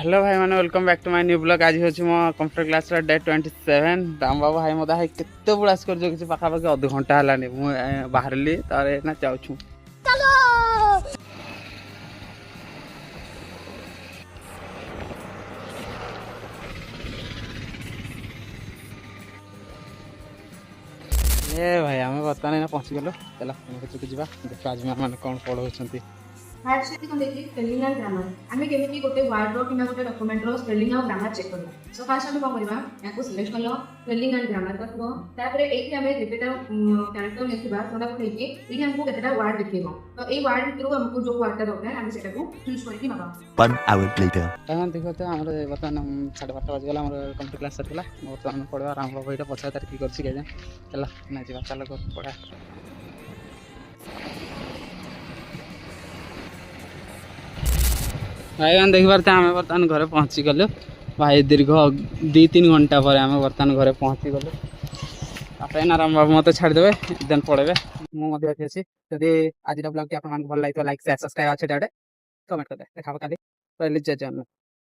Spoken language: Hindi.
हेलो भाई मैंने welcome back to my new blog. आज हूँ मो computer class day 27 Ram Babu भाई मत केते बुलास कर जो किसी पाखापाखि अध घंटा है मुझे बाहरली तार ना जाऊँ ए भाई आम बर्तमान पहुँचीगलु चल चुकी जावा देख आज मैम कौन पढ़ाऊँ। हार्ड सेट को देखिए स्पेलिंग एंड ग्रामर आमे केमिति गोटे वर्ड रो किना गोटे डॉक्यूमेंट रो स्पेलिंग और ग्रामर चेक करबा। सो फर्स्ट हम कोन करबा याको सिलेक्ट करलो स्पेलिंग एंड ग्रामर करबो तापर एठी हमें जेतेटा कैरेक्टर लिखबा सोडा को लेके एठी हमको केतेटा वर्ड लिखेबो तो ए वर्ड भितर हमको जो वर्ड दरकार हम सेटा को चूज करके नबा। 1 hour later तहन देखो तो हमर बर्तमान 12:30 बज गला हमर कंप्यूटर क्लास सरला बर्तमान पढ़वा राम बाबू एटा 50 तारीख की करछि के जा चला ना जीवा चल कर पढ़ा। भाई मैंने देख पारे आम बर्तमान घरे पहुँची गलु भाई दीर्घ 2-3 घंटा पर आम बर्तमान घरे पहुँची गलु। आप राम बाबू मत छाड़देवे देन पढ़े मुझे अच्छी जदि आज ब्लॉग आप भल लगे लाइक शेयर सब्सक्राइब अच्छे कमेंट करदे देखा कल पहले जय जगन्नाथ।